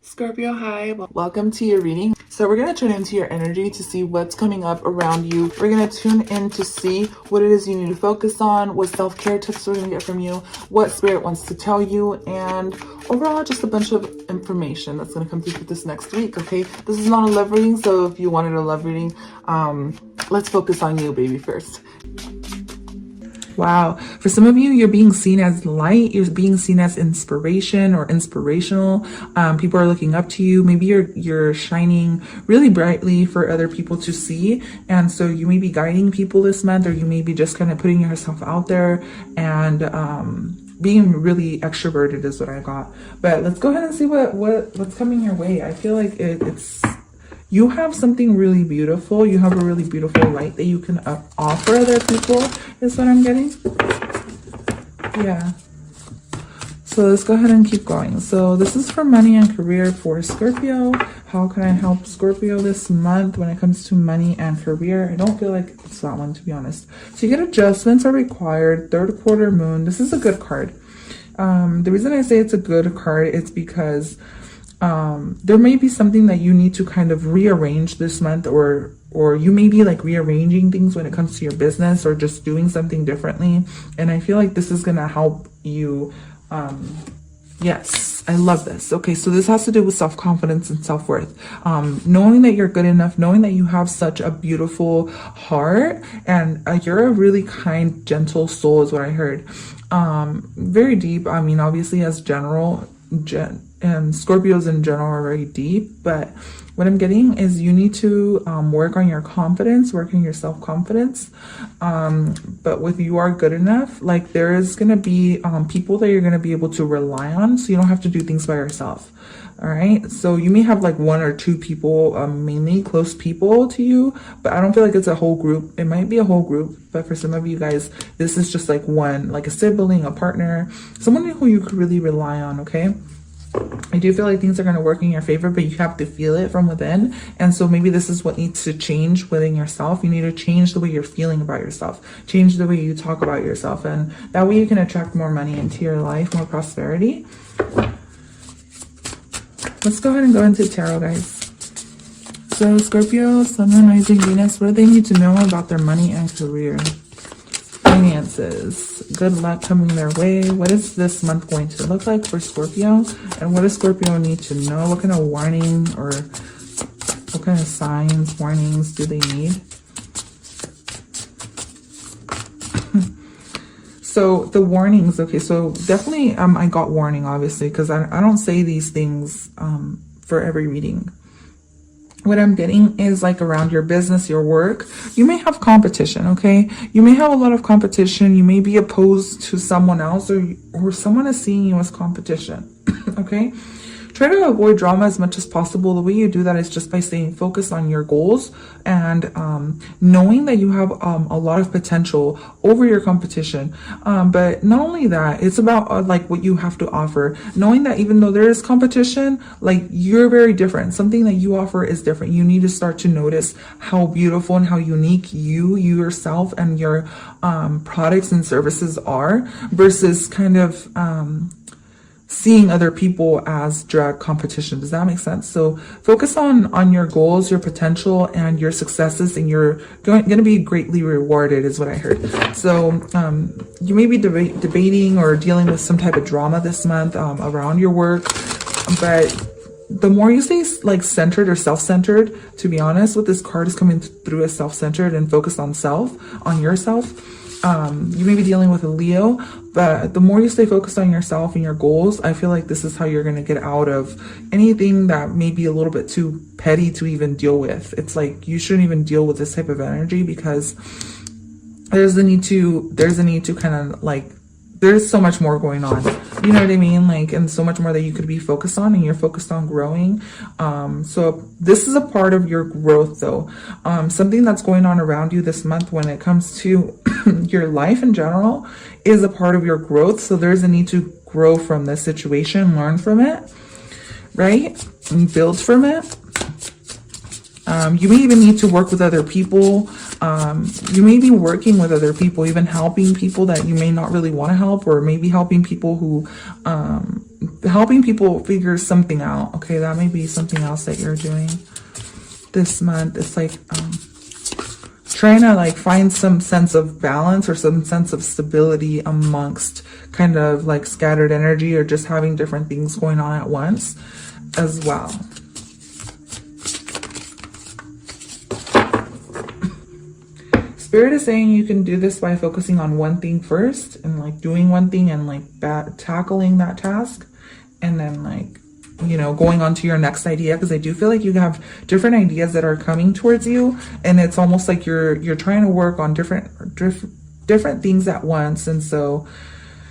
Scorpio, hi. Welcome to your reading. So we're going to tune into your energy to see what's coming up around you. We're going to tune in to see what it is you need to focus on, what self-care tips we're going to get from you, what spirit wants to tell you, and overall just a bunch of information that's going to come through for this next week, okay? This is not a love reading, so if you wanted a love reading, let's focus on you, baby, first. Wow. For some of you, you're being seen as light. You're being seen as inspiration or inspirational. People are looking up to you. Maybe you're shining really brightly for other people to see. And so you may be guiding people this month, or you may be just kind of putting yourself out there and being really extroverted is what I got. But let's go ahead and see what's coming your way. I feel like it's you have something really beautiful. You have a really beautiful light that you can offer other people is what I'm getting. Yeah. So let's go ahead and keep going. So this is for money and career for Scorpio. How can I help Scorpio this month when it comes to money and career? I don't feel like it's that one, to be honest. So you get adjustments are required. Third quarter moon. This is a good card. The reason I say it's a good card is because there may be something that you need to kind of rearrange this month, or you may be like rearranging things when it comes to your business or just doing something differently. And I feel like this is going to help you. Yes, I love this. Okay, so this has to do with self-confidence and self-worth. Knowing that you're good enough, knowing that you have such a beautiful heart, and you're a really kind, gentle soul is what I heard. Very deep. I mean, obviously as and Scorpios in general are very deep, but what I'm getting is you need to work on your confidence, work on your self-confidence. But with you are good enough, like there is going to be people that you're going to be able to rely on, so you don't have to do things by yourself. All right. So you may have like one or two people, mainly close people to you, but I don't feel like it's a whole group. It might be a whole group, but for some of you guys, this is just like one, like a sibling, a partner, someone who you could really rely on. Okay. I do feel like things are going to work in your favor, but you have to feel it from within. And so maybe this is what needs to change within yourself. You need to change the way you're feeling about yourself, change the way you talk about yourself. And that way you can attract more money into your life, more prosperity. Let's go ahead and go into tarot, guys. So Scorpio, Sun, Moon, Rising, Venus, what do they need to know about their money and career? Finances, good luck coming their way. What is this month going to look like for Scorpio? And what does Scorpio need to know? What kind of warning or what kind of signs, warnings do they need? So the warnings, okay, so definitely I got warning, obviously, because I don't say these things for every reading. What I'm getting is like around your business, your work, you may have competition, okay? You may have a lot of competition. You may be opposed to someone else, or someone is seeing you as competition, okay? Try to avoid drama as much as possible. The way you do that is just by staying focused on your goals and knowing that you have a lot of potential over your competition. But not only that, it's about like what you have to offer. Knowing that even though there is competition, like you're very different. Something that you offer is different. You need to start to notice how beautiful and how unique you yourself and your products and services are versus kind of seeing other people as direct competition. Does that make sense? So focus on your goals, your potential, and your successes, and you're going to be greatly rewarded is what I heard. So you may be debating or dealing with some type of drama this month around your work, but the more you stay like centered or self-centered, to be honest, what this card is coming through as self-centered and focused on yourself. You may be dealing with a Leo, but the more you stay focused on yourself and your goals, I feel like this is how you're going to get out of anything that may be a little bit too petty to even deal with. It's like you shouldn't even deal with this type of energy because there's a need to kind of like, there's so much more going on, you know what I mean? Like, and so much more that you could be focused on, and you're focused on growing. So this is a part of your growth though. Something that's going on around you this month when it comes to your life in general is a part of your growth. So there's a need to grow from this situation, learn from it, right? And build from it. You may even need to work with other people. You may be working with other people, even helping people that you may not really want to help, or maybe helping people who, helping people figure something out. Okay, that may be something else that you're doing this month. It's like, trying to like find some sense of balance or some sense of stability amongst kind of like scattered energy, or just having different things going on at once as well. Spirit is saying you can do this by focusing on one thing first, and like doing one thing and like tackling that task, and then like, you know, going on to your next idea, because I do feel like you have different ideas that are coming towards you, and it's almost like you're trying to work on different things at once. And so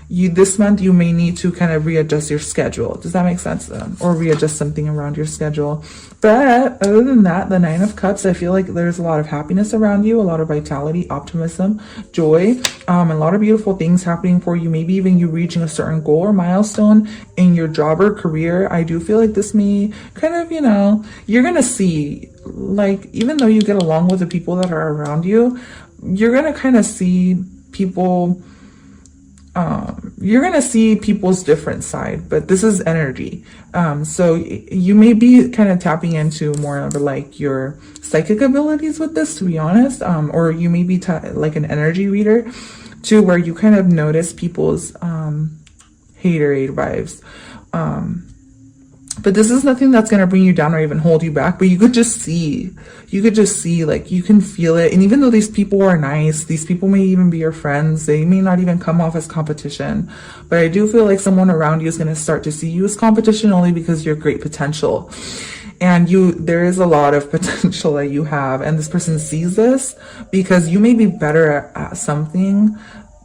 this month you may need to kind of readjust your schedule. Does that make sense? Or readjust something around your schedule. But other than that, the Nine of Cups, I feel like there's a lot of happiness around you, a lot of vitality, optimism, joy, a lot of beautiful things happening for you. Maybe even you reaching a certain goal or milestone in your job or career. I do feel like this may kind of, you know, you're going to see, like, even though you get along with the people that are around you, you're going to kind of see people, you're going to see people's different side, but this is energy. So you may be kind of tapping into more of like your psychic abilities with this, to be honest. Or you may be like an energy reader too, where you kind of notice people's, haterade vibes. But this is nothing that's going to bring you down or even hold you back, but you could just see, like, you can feel it. And even though these people are nice, these people may even be your friends, they may not even come off as competition, but I do feel like someone around you is going to start to see you as competition only because you're great potential. And there is a lot of potential that you have, and this person sees this because you may be better at something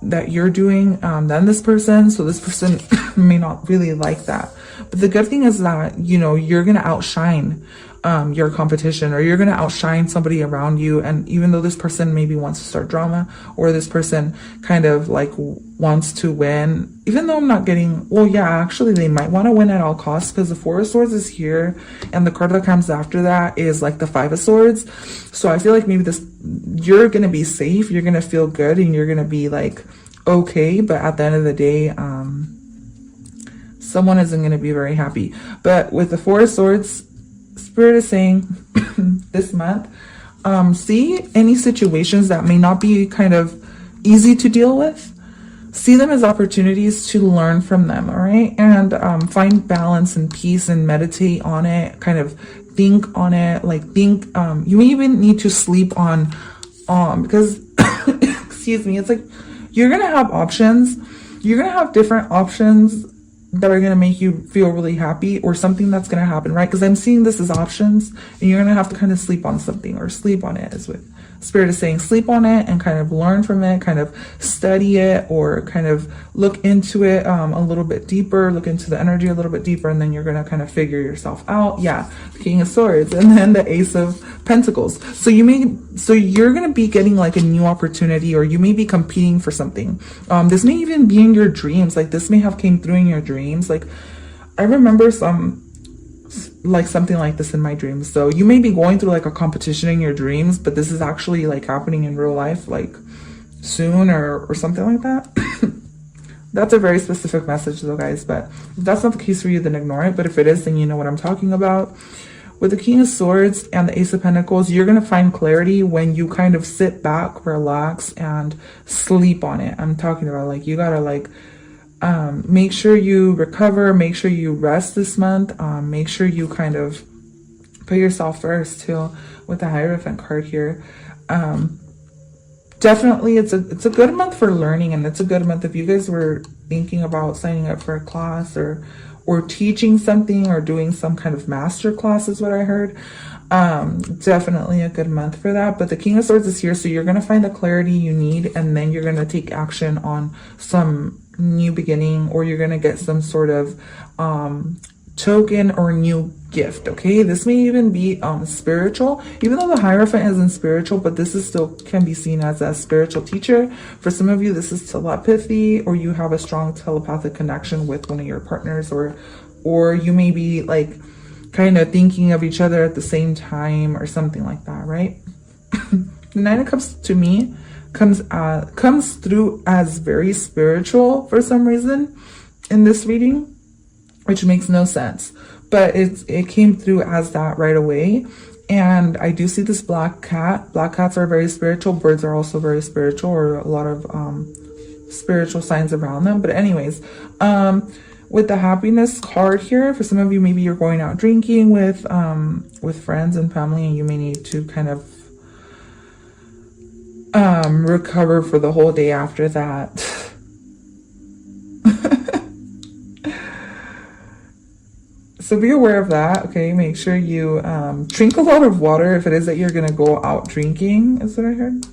that you're doing than this person. So this person may not really like that. But the good thing is that, you know, you're going to outshine your competition, or you're going to outshine somebody around you. And even though this person maybe wants to start drama, or this person kind of like wants to win, even though I'm not getting, well, yeah, actually they might want to win at all costs, because the Four of Swords is here, and the card that comes after that is like the Five of Swords. So I feel like maybe you're going to be safe, you're going to feel good, and you're going to be like, okay, but at the end of the day, someone isn't going to be very happy. But with the Four of Swords, Spirit is saying this month, see any situations that may not be kind of easy to deal with, see them as opportunities to learn from them, all right? And find balance and peace and meditate on it, kind of think on it, like think, you may even need to sleep on, because, excuse me, it's like, you're going to have options. You're going to have different options that are going to make you feel really happy, or something that's going to happen, right? Because I'm seeing this as options, and you're going to have to kind of sleep on something, or sleep on it, is what Spirit is saying. Sleep on it and kind of learn from it, kind of study it, or kind of look into it a little bit deeper, look into the energy a little bit deeper, and then you're going to kind of figure yourself out. Yeah, the King of Swords, and then the Ace of Pentacles. So you're going to be getting like a new opportunity, or you may be competing for something. This may even be in your dreams. Like this may have came through in your dreams. Like I remember something like this in my dreams. So you may be going through like a competition in your dreams, but this is actually like happening in real life, like soon, or something like that. That's a very specific message though, guys, but if that's not the case for you, then ignore it. But if it is, then you know what I'm talking about. With the King of Swords and the Ace of Pentacles, you're going to find clarity when you kind of sit back, relax, and sleep on it. I'm talking about like, you got to like, make sure you recover, make sure you rest this month, make sure you kind of put yourself first too, with the Hierophant card here. Definitely it's a good month for learning, and it's a good month if you guys were thinking about signing up for a class, or teaching something, or doing some kind of master class is what I heard. Definitely a good month for that. But the King of Swords is here, so you're going to find the clarity you need, and then you're going to take action on some new beginning, or you're going to get some sort of token or new gift. Okay, this may even be spiritual, even though the Hierophant isn't spiritual, but this is still can be seen as a spiritual teacher. For some of you, this is telepathy, or you have a strong telepathic connection with one of your partners, or you may be like kind of thinking of each other at the same time or something like that, right? The Nine of Cups to me comes through as very spiritual for some reason in this reading, which makes no sense, but it came through as that right away. And I do see this black cat. Black cats are very spiritual. Birds are also very spiritual, or a lot of spiritual signs around them. But anyways, with the happiness card here, for some of you, maybe you're going out drinking with friends and family, and you may need to kind of recover for the whole day after that. So be aware of that, okay? Make sure you drink a lot of water if it is that you're going to go out drinking, is what I heard.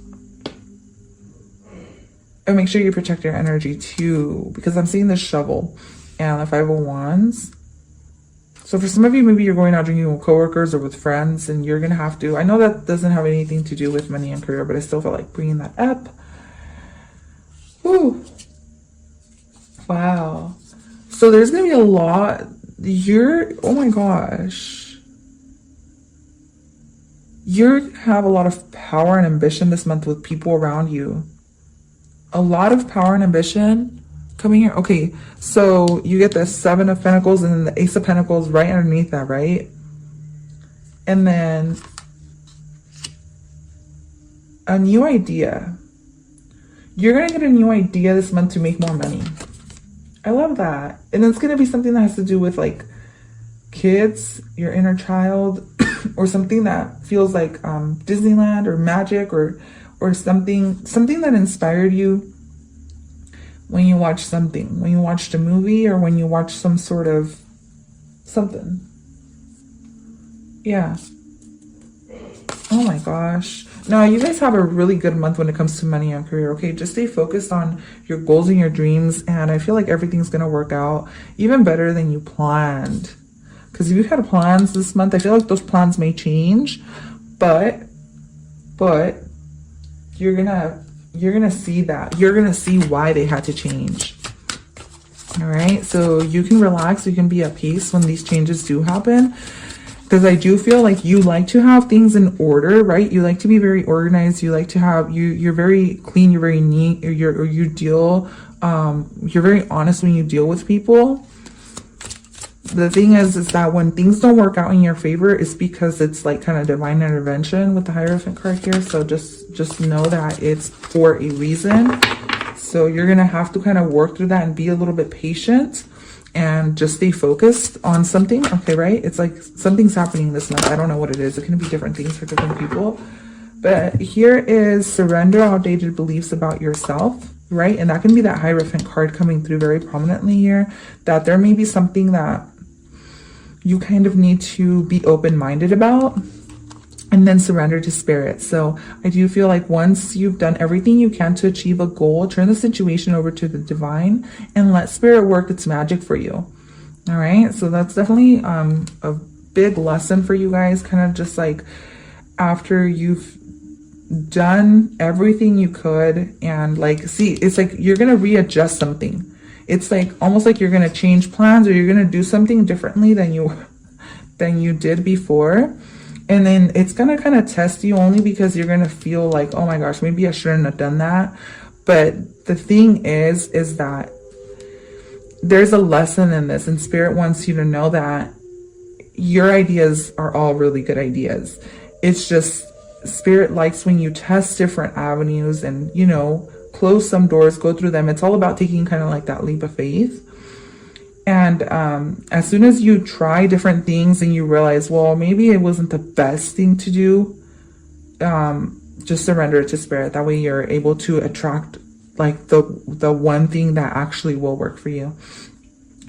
And make sure you protect your energy too, because I'm seeing the shovel and the Five of Wands. So for some of you, maybe you're going out drinking with coworkers or with friends, and you're going to have to, I know that doesn't have anything to do with money and career, but I still felt like bringing that up. Woo. Wow. So there's going to be a lot. Oh my gosh. You have a lot of power and ambition this month with people around you. A lot of power and ambition coming here. Okay, so you get the Seven of Pentacles and then the Ace of Pentacles right underneath that, right? And then a new idea. You're going to get a new idea this month to make more money. I love that. And it's going to be something that has to do with like kids, your inner child, or something that feels like Disneyland or magic, or something that inspired you when you watched something, when you watched a movie, or when you watched some sort of something. Yeah. Oh my gosh. No, you guys have a really good month when it comes to money and career, okay? Just stay focused on your goals and your dreams, and I feel like everything's going to work out even better than you planned. Because if you had plans this month, I feel like those plans may change, but you're gonna see that. You're gonna see why they had to change. All right, so you can relax, you can be at peace when these changes do happen. Because I do feel like you like to have things in order, right? You like to be very organized. You like to have, you're very clean, you're very neat, you're very honest when you deal with people. The thing is that when things don't work out in your favor, it's because it's like kind of divine intervention with the Hierophant card here. So just know that it's for a reason. So you're going to have to kind of work through that and be a little bit patient. And just stay focused on something, okay, right? It's like something's happening this month. I don't know what it is. It can be different things for different people. But here is surrender outdated beliefs about yourself, right? And that can be that Hierophant card coming through very prominently here. That there may be something that you kind of need to be open-minded about. And then surrender to spirit. So I do feel like once you've done everything you can to achieve a goal, turn the situation over to the divine and let spirit work its magic for you. All right. So that's definitely a big lesson for you guys. Kind of just like after you've done everything you could, and like, see, it's like you're going to readjust something. It's like almost like you're going to change plans, or you're going to do something differently than you did before. And then it's going to kind of test you, only because you're going to feel like, oh my gosh, maybe I shouldn't have done that. But the thing is that there's a lesson in this, and spirit wants you to know that your ideas are all really good ideas. It's just spirit likes when you test different avenues and, you know, close some doors, go through them. It's all about taking kind of like that leap of faith. And as soon as you try different things and you realize, well, maybe it wasn't the best thing to do, just surrender it to spirit. That way you're able to attract like the one thing that actually will work for you.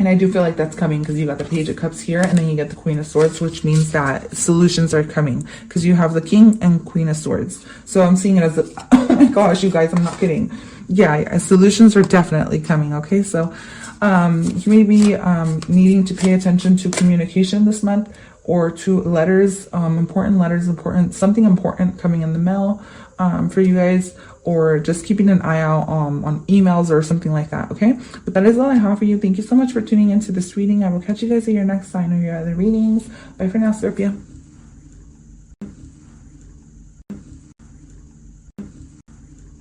And I do feel like that's coming, because you got the Page of Cups here, and then you get the Queen of Swords, which means that solutions are coming, because you have the King and Queen of Swords. So I'm seeing it as oh my gosh, you guys, I'm not kidding. Yeah, solutions are definitely coming. Okay, so you may be needing to pay attention to communication this month, or to letters, something important coming in the mail for you guys, or just keeping an eye out on emails or something like that, okay? But that is all I have for you. Thank you so much for tuning into this reading. I will catch you guys at your next sign or your other readings. Bye for now, Scorpio.